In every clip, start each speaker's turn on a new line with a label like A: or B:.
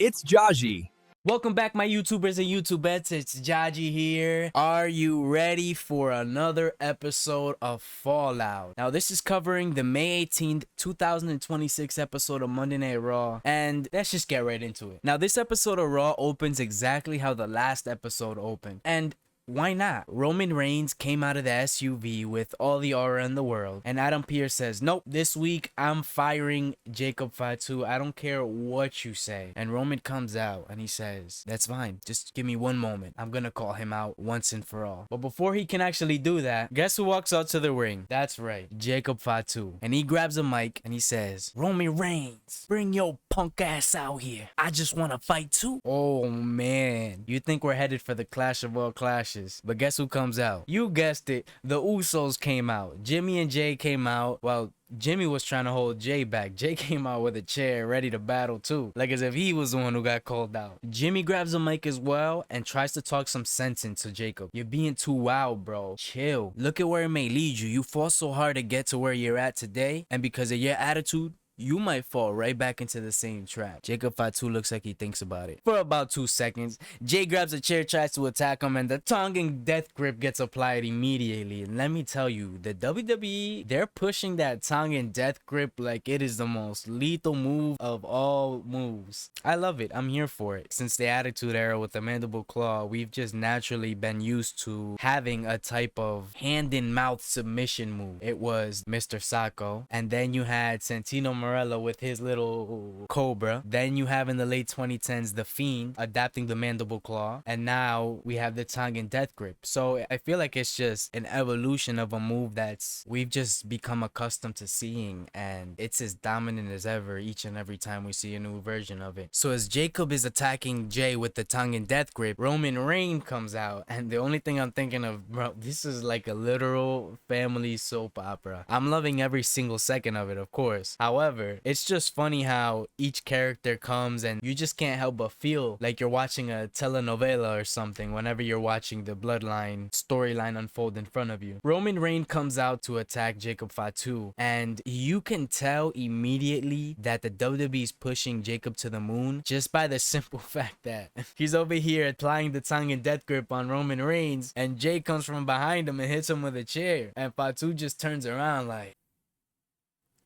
A: It's Jahji.
B: Welcome back, my YouTubers and YouTubettes. It's Jahji here. Are you ready for another episode of Fallout? Now, this is covering the May 18th, 2026 episode of Monday Night Raw, and let's just get right into it. Now, this episode of Raw opens exactly how the last episode opened, and why not? Roman Reigns came out of the SUV with all the aura in the world, and Adam Pearce says, nope, this week I'm firing Jacob Fatu. I don't care what you say. And Roman comes out and he says, that's fine. Just give me one moment. I'm gonna call him out once and for all. But before he can actually do that, guess who walks out to the ring? That's right, Jacob Fatu. And he grabs a mic and he says, Roman Reigns, bring your punk ass out here. I just wanna fight too. Oh man, you think we're headed for the clash of all clashes. But guess who comes out? You guessed it, the Usos came out. Jimmy and Jay came out. Well, Jimmy was trying to hold Jay back. Jay came out with a chair ready to battle too, like as if he was the one who got called out. Jimmy grabs a mic as well and tries to talk some sense into Jacob. You're being too wild, bro. Chill. Look at where it may lead you. You fought so hard to get to where you're at today, and because of your attitude, you might fall right back into the same trap. Jacob Fatu looks like he thinks about it for about 2 seconds. Jay grabs a chair, tries to attack him, and the tongue death grip gets applied immediately. And let me tell you, the WWE, they're pushing that tongue death grip like it is the most lethal move of all moves. I love it. I'm here for it. Since the Attitude Era with the Mandible Claw, we've just naturally been used to having a type of hand-in-mouth submission move. It was Mr. Sacco, and then you had Santino Marella with his little Cobra. Then you have in the late 2010s The Fiend adapting the Mandible Claw, and now we have the tongue death grip. So I feel like it's just an evolution of a move that's we've just become accustomed to seeing, and it's as dominant as ever each and every time we see a new version of it. So as Jacob is attacking Jay with the tongue death grip, Roman Reigns comes out, and the only thing I'm thinking of, bro, this is like a literal family soap opera. I'm loving every single second of it, of course. However, it's just funny how each character comes and you just can't help but feel like you're watching a telenovela or something whenever you're watching the bloodline storyline unfold in front of you. Roman Reigns comes out to attack Jacob Fatu, and you can tell immediately that the WWE is pushing Jacob to the moon just by the simple fact that he's over here applying the tongue death grip on Roman Reigns, and Jay comes from behind him and hits him with a chair, and Fatu just turns around like,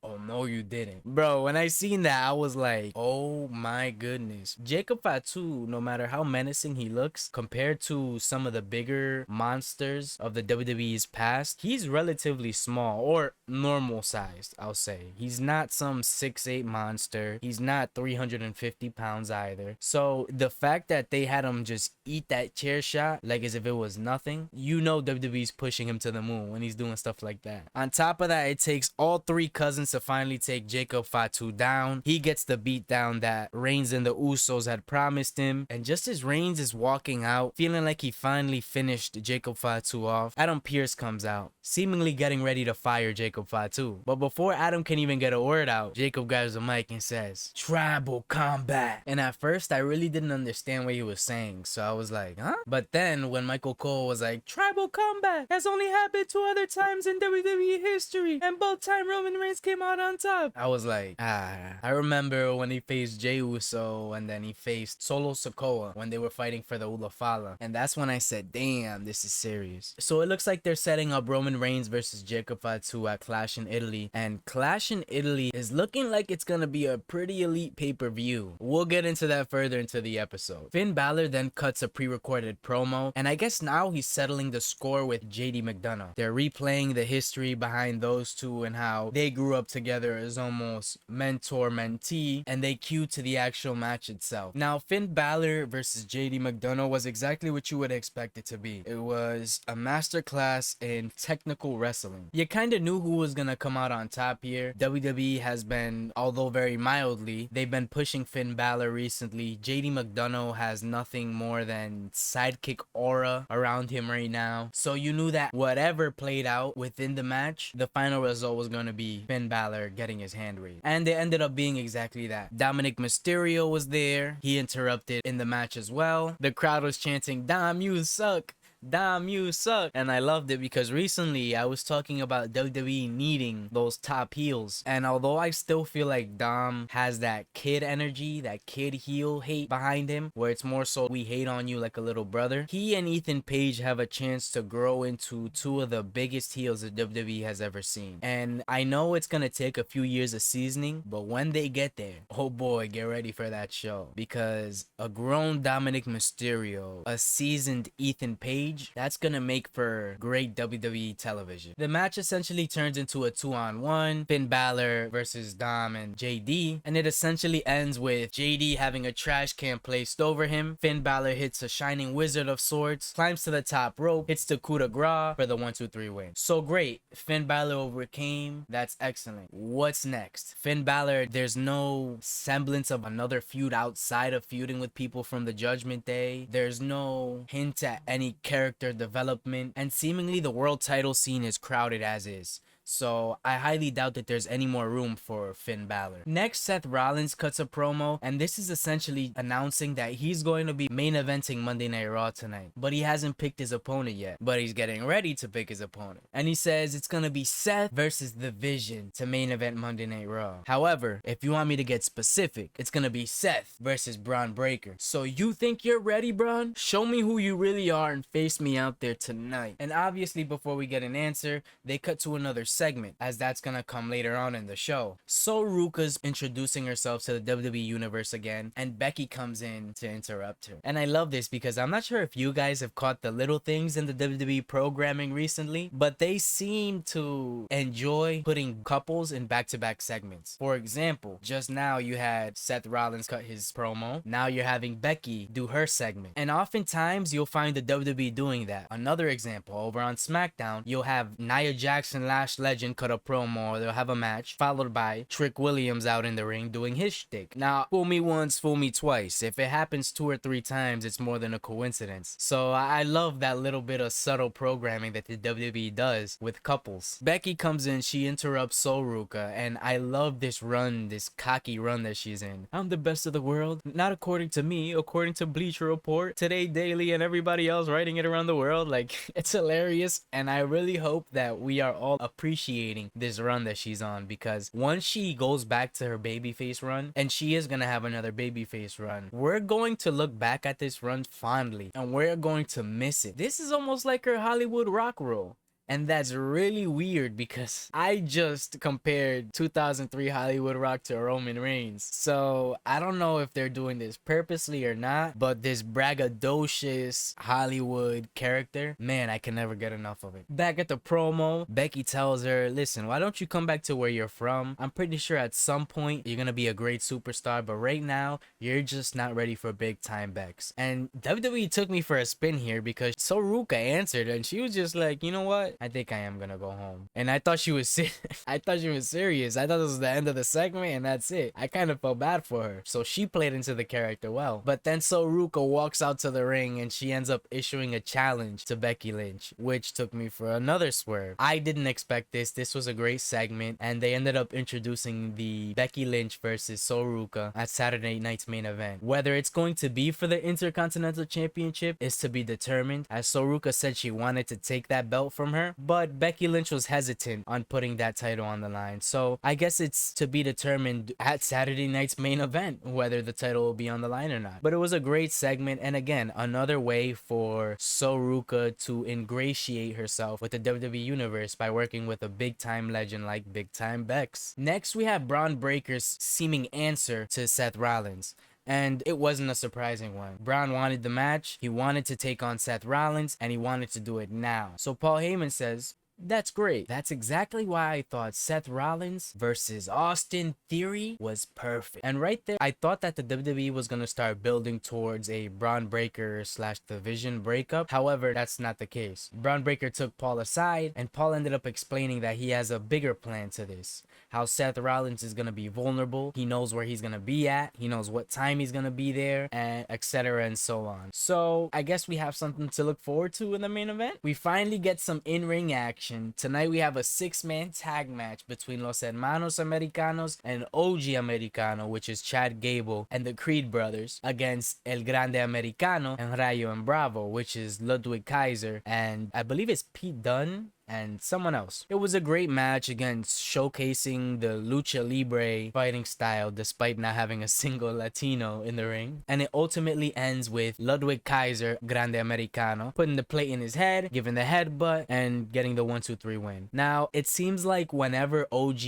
B: oh no, you didn't. Bro, when I seen that, I was like, oh my goodness. Jacob Fatu, no matter how menacing he looks, compared to some of the bigger monsters of the WWE's past, he's relatively small, or normal sized, I'll say. He's not some 6'8" monster. He's not 350 pounds either. So the fact that they had him just eat that chair shot like as if it was nothing, you know WWE's pushing him to the moon when he's doing stuff like that. On top of that, it takes all 3 cousins to finally take Jacob Fatu down. He gets the beat down that Reigns and the Usos had promised him, and just as Reigns is walking out, feeling like he finally finished Jacob Fatu off, Adam Pearce comes out, seemingly getting ready to fire Jacob Fatu. But before Adam can even get a word out, Jacob grabs the mic and says, tribal combat. And at first, I really didn't understand what he was saying, so I was like, huh? But then when Michael Cole was like, tribal combat has only happened 2 other times in WWE history, and both times Roman Reigns came out on top, I was like, I remember when he faced Jey Uso, and then he faced Solo Sikoa when they were fighting for the Ulafala, and that's when I said, damn, this is serious. So it looks like they're setting up Roman Reigns versus Jacob Fatu at Clash in Italy, and Clash in Italy is looking like it's gonna be a pretty elite pay-per-view. We'll get into that further into the episode. Finn Balor then cuts a pre-recorded promo, and I guess now he's settling the score with JD McDonough. They're replaying the history behind those two and how they grew up together as almost mentor-mentee, and they cue to the actual match itself. Now, Finn Balor versus JD McDonough was exactly what you would expect it to be. It was a masterclass in technical wrestling. You kind of knew who was gonna come out on top here. WWE has been, although very mildly, they've been pushing Finn Balor recently. JD McDonough has nothing more than sidekick aura around him right now. So you knew that whatever played out within the match, the final result was gonna be Finn Balor getting his hand raised. And it ended up being exactly that. Dominic Mysterio was there. He interrupted in the match as well. The crowd was chanting, Dom, you suck. Dom, you suck. And I loved it because recently I was talking about WWE needing those top heels. And although I still feel like Dom has that kid energy, that kid heel hate behind him, where it's more so we hate on you like a little brother, he and Ethan Page have a chance to grow into two of the biggest heels that WWE has ever seen. And I know it's gonna take a few years of seasoning, but when they get there, oh boy, get ready for that show. Because a grown Dominic Mysterio, a seasoned Ethan Page, that's gonna make for great WWE television. The match essentially turns into a 2-on-1, Finn Balor versus Dom and JD, and it essentially ends with JD having a trash can placed over him. Finn Balor hits a shining wizard of sorts, climbs to the top rope, hits the coup de grace for the 1-2-3 win. So great, Finn Balor overcame. That's excellent. What's next? Finn Balor, there's no semblance of another feud outside of feuding with people from the Judgment Day. There's no hint at any character development, and seemingly the world title scene is crowded as is. So I highly doubt that there's any more room for Finn Balor. Next, Seth Rollins cuts a promo, and this is essentially announcing that he's going to be main eventing Monday Night Raw tonight. But he hasn't picked his opponent yet, but he's getting ready to pick his opponent. And he says it's gonna be Seth versus The Vision to main event Monday Night Raw. However, if you want me to get specific, it's gonna be Seth versus Bron Breakker. So you think you're ready, Bron? Show me who you really are and face me out there tonight. And obviously, before we get an answer, they cut to another segment, as that's gonna come later on in the show. So Ruka's introducing herself to the WWE universe again, and Becky comes in to interrupt her. And I love this because I'm not sure if you guys have caught the little things in the WWE programming recently, but they seem to enjoy putting couples in back-to-back segments. For example, just now you had Seth Rollins cut his promo. Now you're having Becky do her segment. And oftentimes you'll find the WWE doing that. Another example, over on SmackDown, you'll have Nia Jackson, Lash Legend, cut a promo, or they'll have a match, followed by Trick Williams out in the ring doing his shtick. Now, fool me once, fool me twice. If it happens 2 or 3 times, it's more than a coincidence. So I love that little bit of subtle programming that the WWE does with couples. Becky comes in, she interrupts Ruka, and I love this run, this cocky run that she's in. I'm the best of the world, not according to me, according to Bleacher Report, Today Daily, and everybody else writing it around the world. Like, it's hilarious, and I really hope that we are all appreciating this run that she's on, because once she goes back to her babyface run, and she is gonna have another babyface run, we're going to look back at this run fondly, and we're going to miss it. This is almost like her Hollywood Rock role. And that's really weird because I just compared 2003 Hollywood Rock to Roman Reigns. So I don't know if they're doing this purposely or not, but this braggadocious Hollywood character, man, I can never get enough of it. Back at the promo, Becky tells her, listen, why don't you come back to where you're from? I'm pretty sure at some point you're gonna be a great superstar, but right now you're just not ready for big time Bex. And WWE took me for a spin here because Ruka answered and she was just like, you know what? I think I am gonna go home. And I thought she was I thought she was serious. I thought this was the end of the segment and that's it. I kind of felt bad for her. So she played into the character well. But then Ruka walks out to the ring and she ends up issuing a challenge to Becky Lynch, which took me for another swerve. I didn't expect this. This was a great segment, and they ended up introducing the Becky Lynch versus Ruka at Saturday night's main event. Whether it's going to be for the Intercontinental Championship is to be determined, as Ruka said she wanted to take that belt from her, but Becky Lynch was hesitant on putting that title on the line. So I guess it's to be determined at Saturday night's main event whether the title will be on the line or not. But it was a great segment, and again, another way for Ruka to ingratiate herself with the WWE universe by working with a big time legend like Big Time Bex. Next, we have Bron Breakker's seeming answer to Seth Rollins. And it wasn't a surprising one. Bron wanted the match, he wanted to take on Seth Rollins, and he wanted to do it now. So Paul Heyman says, that's great. That's exactly why I thought Seth Rollins versus Austin Theory was perfect. And right there, I thought that the WWE was going to start building towards a Bron Breakker / The Vision breakup. However, that's not the case. Bron Breakker took Paul aside, and Paul ended up explaining that he has a bigger plan to this. how Seth Rollins is going to be vulnerable. He knows where he's going to be at. He knows what time he's going to be there, and etc. and so on. So I guess we have something to look forward to in the main event. We finally get some in-ring action. Tonight we have a 6-man tag match between Los Hermanos Americanos and OG Americano, which is Chad Gable and the Creed brothers, against El Grande Americano and Rayo and Bravo, which is Ludwig Kaiser and I believe it's Pete Dunne and someone else. It was a great match against showcasing the lucha libre fighting style despite not having a single Latino in the ring, and it ultimately ends with Ludwig Kaiser, Grande Americano, putting the plate in his head, giving the headbutt, and getting the 1-2-3 win. Now it seems like whenever OG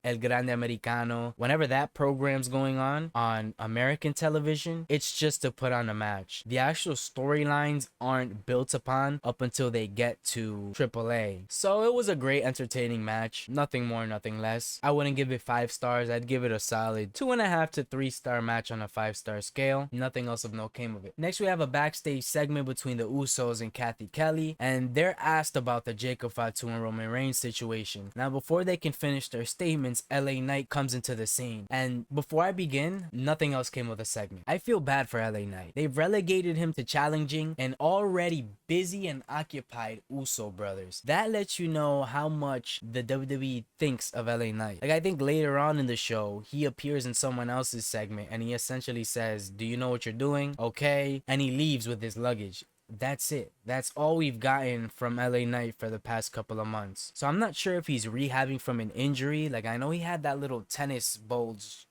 B: El Grande Americano, whenever that program's going on American television, it's just to put on a match. The actual storylines aren't built upon up until they get to AAA. So it was a great entertaining match, nothing more, nothing less. I wouldn't give it 5 stars. I'd give it a solid 2.5 to 3 star match on a 5-star scale. Nothing else of note came of it. Next we have a backstage segment between the Usos and Kathy Kelly, and they're asked about the Jacob Fatu and Roman Reigns situation. Now before they can finish their statements, LA Knight comes into the scene, and before I begin, nothing else came of the segment. I feel bad for LA Knight. They've relegated him to challenging an already busy and occupied Uso brothers. That lets you know how much the WWE thinks of LA Knight. Like, I think later on in the show, he appears in someone else's segment and he essentially says, "Do you know what you're doing? Okay." And he leaves with his luggage. That's it. That's all we've gotten from LA Knight for the past couple of months. So I'm not sure if he's rehabbing from an injury. Like, I know he had that little tennis bulge,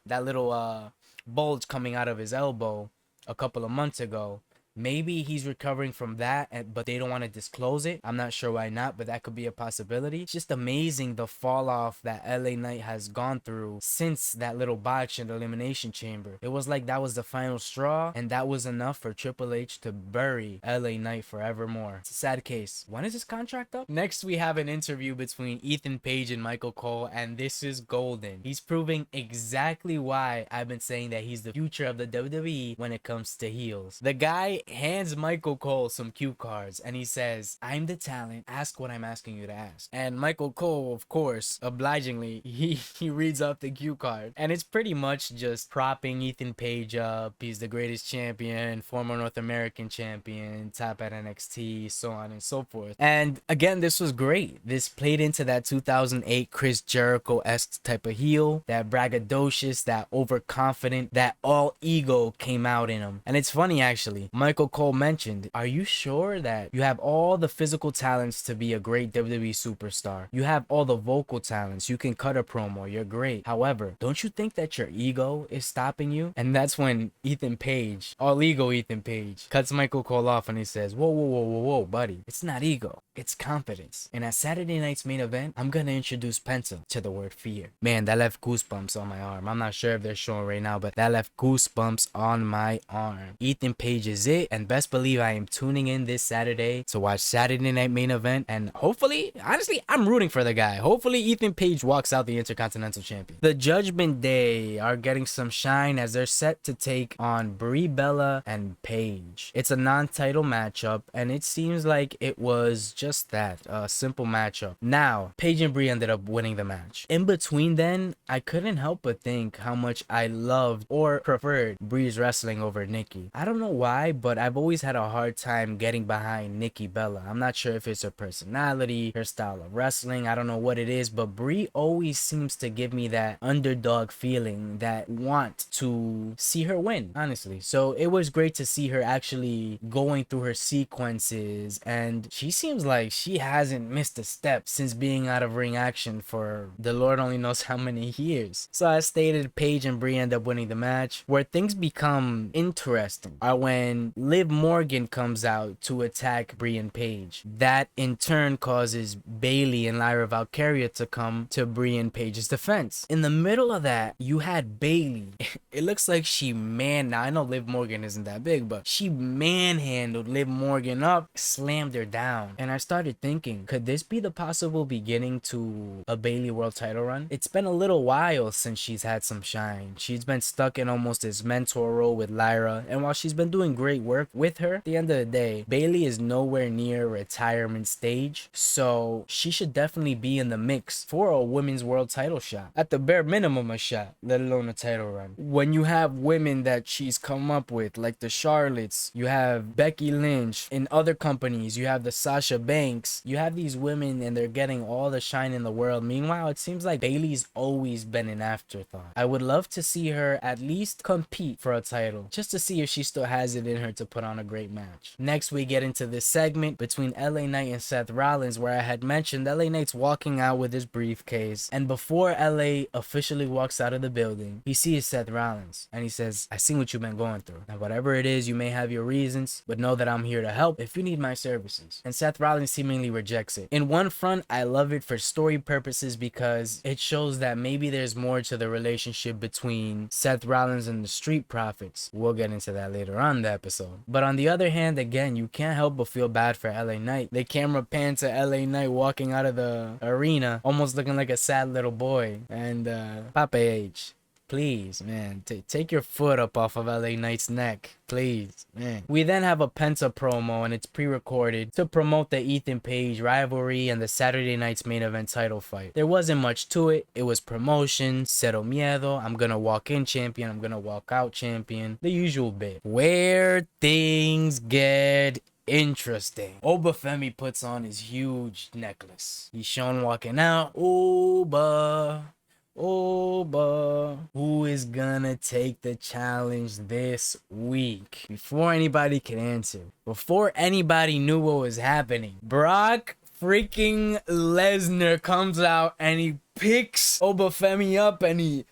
B: that little bulge coming out of his elbow a couple of months ago. Maybe he's recovering from that, but they don't want to disclose it. I'm not sure why not, but that could be a possibility. It's just amazing the fall off that LA Knight has gone through since that little botch in the Elimination Chamber. It was like that was the final straw, and that was enough for Triple H to bury LA Knight forevermore. It's a sad case. When is his contract up? Next, we have an interview between Ethan Page and Michael Cole, and this is golden. He's proving exactly why I've been saying that he's the future of the WWE when it comes to heels. The guy hands Michael Cole some cue cards and he says, "I'm the talent, ask what I'm asking you to ask." And Michael Cole, of course, obligingly, he reads off the cue card, and it's pretty much just propping Ethan Page up. He's the greatest champion, former North American champion, top at NXT, so on and so forth. And again, this was great. This played into that 2008 Chris Jericho-esque type of heel, that braggadocious, that overconfident, that all ego came out in him. And it's funny, actually, Michael Cole mentioned, "Are you sure that you have all the physical talents to be a great WWE superstar? You have all the vocal talents. You can cut a promo. You're great. However, don't you think that your ego is stopping you?" And that's when Ethan Page, all ego Ethan Page, cuts Michael Cole off and he says, "Whoa, whoa, whoa, whoa, whoa, buddy. It's not ego. It's confidence. And at Saturday night's main event, I'm gonna introduce Penta to the word fear." Man, that left goosebumps on my arm. I'm not sure if they're showing right now, but that left goosebumps on my arm. Ethan Page is it, and best believe I am tuning in this Saturday to watch Saturday night main event, and hopefully, honestly, I'm rooting for the guy. Hopefully Ethan Page walks out the Intercontinental Champion. The Judgment Day are getting some shine as they're set to take on Brie Bella and Paige. It's a non-title matchup, and it seems like it was just that, a simple matchup. Now, Paige and Brie ended up winning the match. In between then, I couldn't help but think how much I loved or preferred Brie's wrestling over Nikki. I don't know why, but I've always had a hard time getting behind Nikki Bella. I'm not sure if it's her personality, her style of wrestling, I don't know what it is, but Brie always seems to give me that underdog feeling, that want to see her win, honestly. So it was great to see her actually going through her sequences, and she seems like she hasn't missed a step since being out of ring action for the Lord only knows how many years. So as stated, Paige and Brie end up winning the match. Where things become interesting are when Liv Morgan comes out to attack Brie and Paige. That in turn causes Bayley and Lyra Valkyria to come to Brie and Paige's defense. In the middle of that, you had Bayley. It looks like now I know Liv Morgan isn't that big, but she manhandled Liv Morgan up, slammed her down. And as started thinking, could this be the possible beginning to a Bayley world title run? It's been a little while since she's had some shine. She's been stuck in almost this mentor role with Lyra, and while she's been doing great work with her, at the end of the day, Bayley is nowhere near retirement stage, so she should definitely be in the mix for a women's world title shot. At the bare minimum, a shot, let alone a title run. When you have women that she's come up with, like the Charlottes, you have Becky Lynch. In other companies, you have the Sasha Banks. You have these women and they're getting all the shine in the world. Meanwhile, it seems like Bayley's always been an afterthought. I would love to see her at least compete for a title, just to see if she still has it in her to put on a great match. Next, we get into this segment between LA Knight and Seth Rollins, where I had mentioned LA Knight's walking out with his briefcase, and before LA officially walks out of the building, he sees Seth Rollins and he says, "I seen what you've been going through. Now, whatever it is, you may have your reasons, but know that I'm here to help if you need my services." And Seth Rollins seemingly rejects it. In one front, I love it for story purposes because it shows that maybe there's more to the relationship between Seth Rollins and the Street Profits. We'll get into that later on in the episode. But on the other hand, again, you can't help but feel bad for LA Knight. The camera pans to LA Knight walking out of the arena, almost looking like a sad little boy. And Papa H, please, man, take your foot up off of LA Knight's neck. Please, man. We then have a Penta promo, and it's pre-recorded to promote the Ethan Page rivalry and the Saturday night's main event title fight. There wasn't much to it. It was promotion, cero miedo, I'm gonna walk in champion, I'm gonna walk out champion, the usual bit. Where things get interesting, Obafemi puts on his huge necklace. He's shown walking out. Oba, who is gonna take the challenge this week? Before anybody could answer, before anybody knew what was happening, Brock freaking Lesnar comes out and he picks Obafemi up and he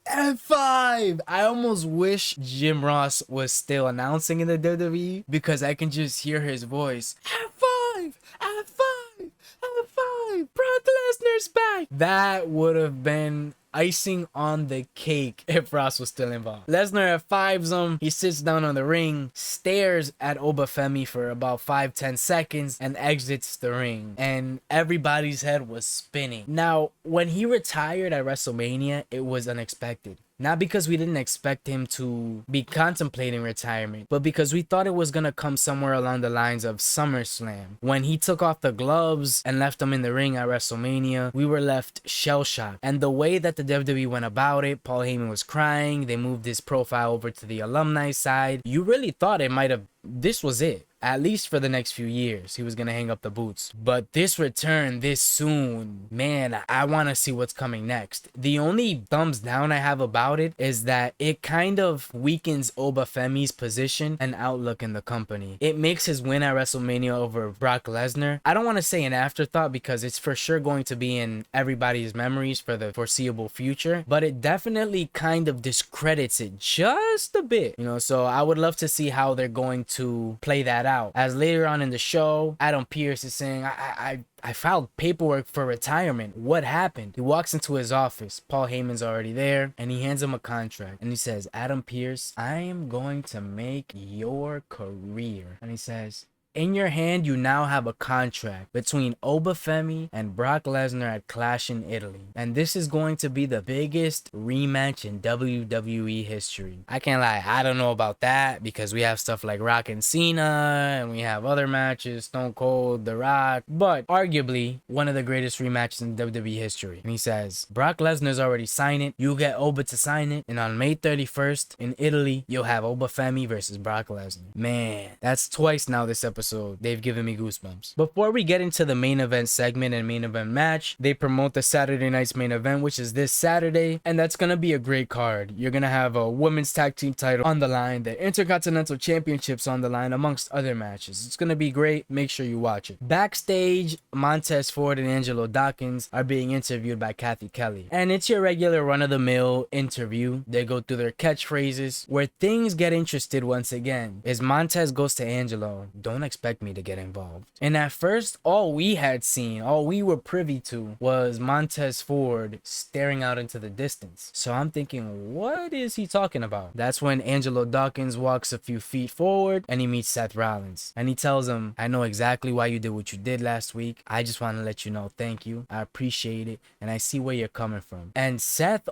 B: F5. I almost wish Jim Ross was still announcing in the WWE because I can just hear his voice. F5, F5, F5. Brock Lesnar's back. That would have been icing on the cake if Ross was still involved. Lesnar F5s him. He sits down on the ring, stares at Obafemi for about 5-10 seconds, and exits the ring. And everybody's head was spinning. Now, when he retired at WrestleMania, it was unexpected. Not because we didn't expect him to be contemplating retirement, but because we thought it was gonna come somewhere along the lines of SummerSlam. When he took off the gloves and left them in the ring at WrestleMania, we were left shell-shocked. And the way that the WWE went about it, Paul Heyman was crying, they moved his profile over to the alumni side. You really thought it might have, this was it. At least for the next few years, he was going to hang up the boots. But this return this soon, man, I want to see what's coming next. The only thumbs down I have about it is that it kind of weakens Obafemi's position and outlook in the company. It makes his win at WrestleMania over Brock Lesnar, I don't want to say an afterthought because it's for sure going to be in everybody's memories for the foreseeable future, but it definitely kind of discredits it just a bit, you know, so I would love to see how they're going to play that out. As later on in the show, Adam Pearce is saying, I filed paperwork for retirement. What happened? He walks into his office. Paul Heyman's already there, and he hands him a contract. And he says, Adam Pearce, I am going to make your career. And he says, in your hand, you now have a contract between Obafemi and Brock Lesnar at Clash in Italy. And this is going to be the biggest rematch in WWE history. I can't lie, I don't know about that because we have stuff like Rock and Cena, and we have other matches, Stone Cold, The Rock, but arguably one of the greatest rematches in WWE history. And he says, Brock Lesnar's already signed it, you get Oba to sign it, and on May 31st in Italy, you'll have Obafemi versus Brock Lesnar. Man, that's twice now this episode. They've given me goosebumps. Before we get into the main event segment and main event match, they promote the Saturday night's main event, which is this Saturday, and that's gonna be a great card. You're gonna have a women's tag team title on the line, the Intercontinental Championships on the line, amongst other matches. It's gonna be great. Make sure you watch it. Backstage, Montez Ford and Angelo Dawkins are being interviewed by Kathy Kelly, and it's your regular run-of-the-mill interview. They go through their catchphrases. Where things get interested once again is Montez goes to Angelo, don't expect me to get involved. And at first, all we were privy to was Montez Ford staring out into the distance. So I'm thinking, what is he talking about? That's when Angelo Dawkins walks a few feet forward and he meets Seth Rollins. And he tells him, I know exactly why you did what you did last week. I just want to let you know, thank you. I appreciate it. And I see where you're coming from. And Seth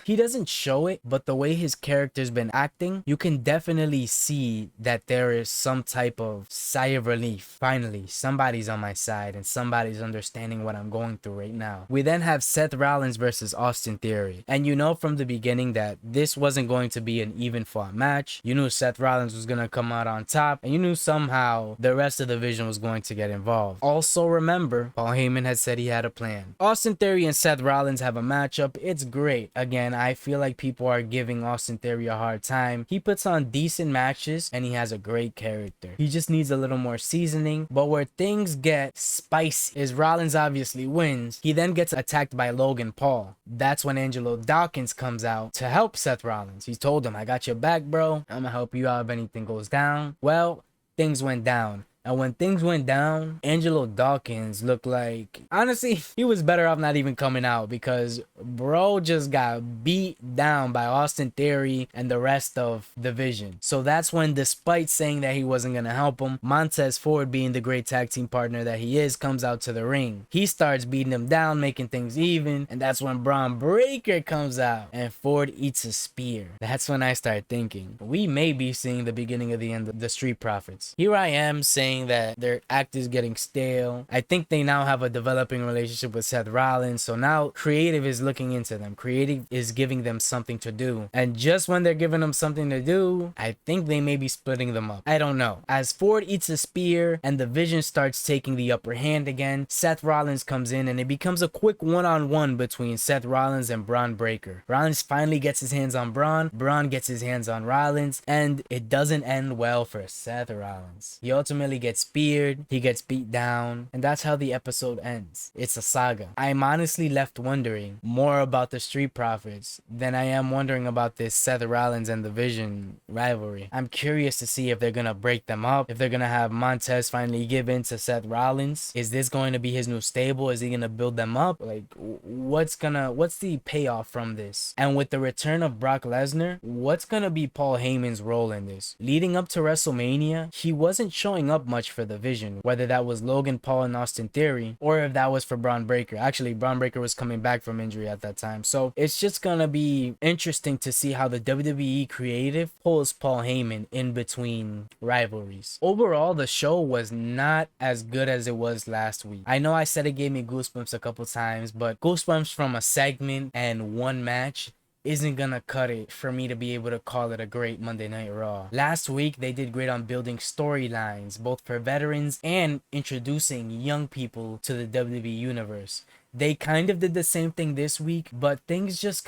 B: he doesn't show it, but the way his character's been acting, you can definitely see that there is some type of sigh of relief. Finally, somebody's on my side and somebody's understanding what I'm going through right now. We then have Seth Rollins versus Austin Theory. And you know from the beginning that this wasn't going to be an even fought match. You knew Seth Rollins was going to come out on top, and you knew somehow the rest of the division was going to get involved. Also remember, Paul Heyman had said he had a plan. Austin Theory and Seth Rollins have a matchup. It's great. Again, I feel like people are giving Austin Theory a hard time. He puts on decent matches and he has a great character. He just needs a little more seasoning. But where things get spicy is Rollins obviously wins. He then gets attacked by Logan Paul. That's when Angelo Dawkins comes out to help Seth Rollins. He told him, I got your back, bro. I'm gonna help you out if anything goes down. Well, things went down. And when things went down, Angelo Dawkins looked like, honestly, he was better off not even coming out, because bro just got beat down by Austin Theory and the rest of the division. So that's when, despite saying that he wasn't going to help him, Montez Ford, being the great tag team partner that he is, comes out to the ring. He starts beating him down, making things even. And that's when Bron Breakker comes out and Ford eats a spear. That's when I start thinking, we may be seeing the beginning of the end of the Street Profits. Here I am saying that their act is getting stale. I think they now have a developing relationship with Seth Rollins, so now creative is looking into them. Creative is giving them something to do, and just when they're giving them something to do, I think they may be splitting them up. I don't know. As Ford eats a spear and the Vision starts taking the upper hand again, Seth Rollins comes in and it becomes a quick one-on-one between Seth Rollins and Bron Breakker. Rollins finally gets his hands on Bron. Bron gets his hands on Rollins, and it doesn't end well for Seth Rollins. He ultimately gets speared, he gets beat down, and that's how the episode ends. It's a saga. I'm honestly left wondering more about the Street Profits than I am wondering about this Seth Rollins and the Vision rivalry. I'm curious to see if they're gonna break them up, if they're gonna have Montez finally give in to Seth Rollins. Is this going to be his new stable? Is he gonna build them up? Like, what's the payoff from this? And with the return of Brock Lesnar, what's gonna be Paul Heyman's role in this? Leading up to WrestleMania, he wasn't showing up much for the Vision, whether that was Logan Paul and Austin Theory, or if that was for Bron Breakker. Actually, Bron Breakker was coming back from injury at that time. So it's just gonna be interesting to see how the WWE creative pulls Paul Heyman in between rivalries. Overall, the show was not as good as it was last week. I know I said it gave me goosebumps a couple times, but goosebumps from a segment and one match isn't gonna cut it for me to be able to call it a great Monday Night Raw. Last week, they did great on building storylines, both for veterans and introducing young people to the WWE Universe. They kind of did the same thing this week, but things just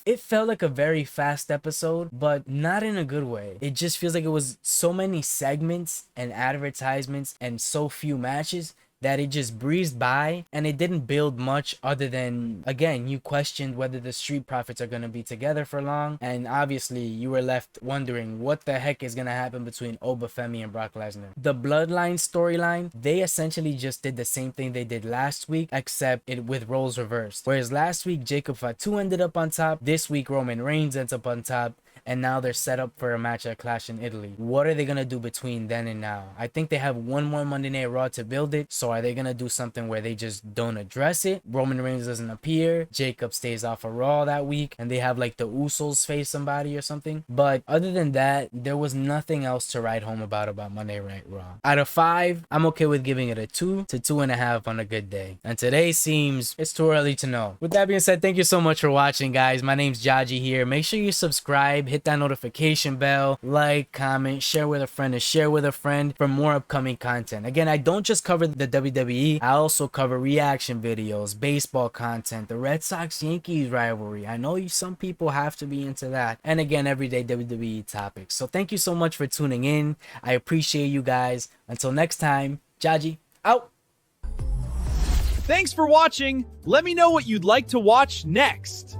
B: it felt like a very fast episode, but not in a good way. It just feels like it was so many segments and advertisements and so few matches that it just breezed by, and it didn't build much other than, again, you questioned whether the Street Profits are going to be together for long, and obviously you were left wondering what the heck is going to happen between Obafemi and Brock Lesnar. The Bloodline storyline, they essentially just did the same thing they did last week, except it with roles reversed. Whereas last week Jacob Fatu ended up on top, this week Roman Reigns ends up on top, and now they're set up for a match at Clash in Italy. What are they going to do between then and now? I think they have one more Monday Night Raw to build it, so are they going to do something where they just don't address it? Roman Reigns doesn't appear, Jacob stays off of Raw that week, and they have like the Usos face somebody or something. But other than that, there was nothing else to write home about Monday Night Raw. Out of 5, I'm okay with giving it a 2 to 2.5 on a good day. And today seems it's too early to know. With that being said, thank you so much for watching, guys. My name's Jahji here. Make sure you subscribe, hit that notification bell, like, comment, share with a friend, and share with a friend for more upcoming content. Again, I don't just cover the WWE, I also cover reaction videos, baseball content, the Red Sox Yankees rivalry. I know some people have to be into that, and again, everyday WWE topics. So thank you so much for tuning in. I appreciate you guys. Until next time, Jahji out.
A: Thanks for watching. Let me know what you'd like to watch next.